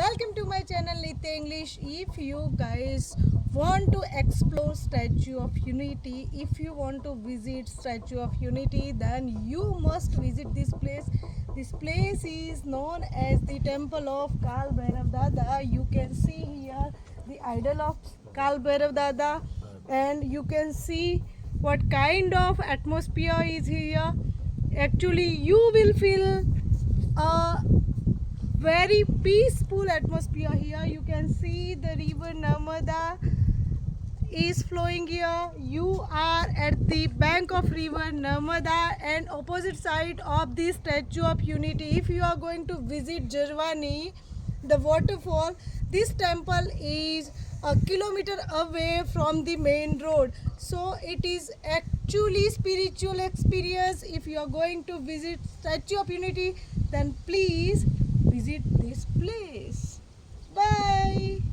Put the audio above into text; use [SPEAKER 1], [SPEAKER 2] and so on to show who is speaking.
[SPEAKER 1] Welcome to my channel Nitya English. If you guys want to explore Statue of Unity, if you want to visit Statue of Unity, then you must visit this place. This place is known as the Temple of Kal Bhairav Dada. You can see here the idol of Kal Bhairav Dada, and you can see what kind of atmosphere is here. Actually, you will feel a very peaceful atmosphere here. You can see the river Narmada is flowing here. You are at the bank of river Narmada and opposite side of the Statue of Unity. If you are going to visit Jarwani, the waterfall, this temple is a kilometer away from the main road. So it is actually spiritual experience. If you are going to visit Statue of Unity, then please visit this place.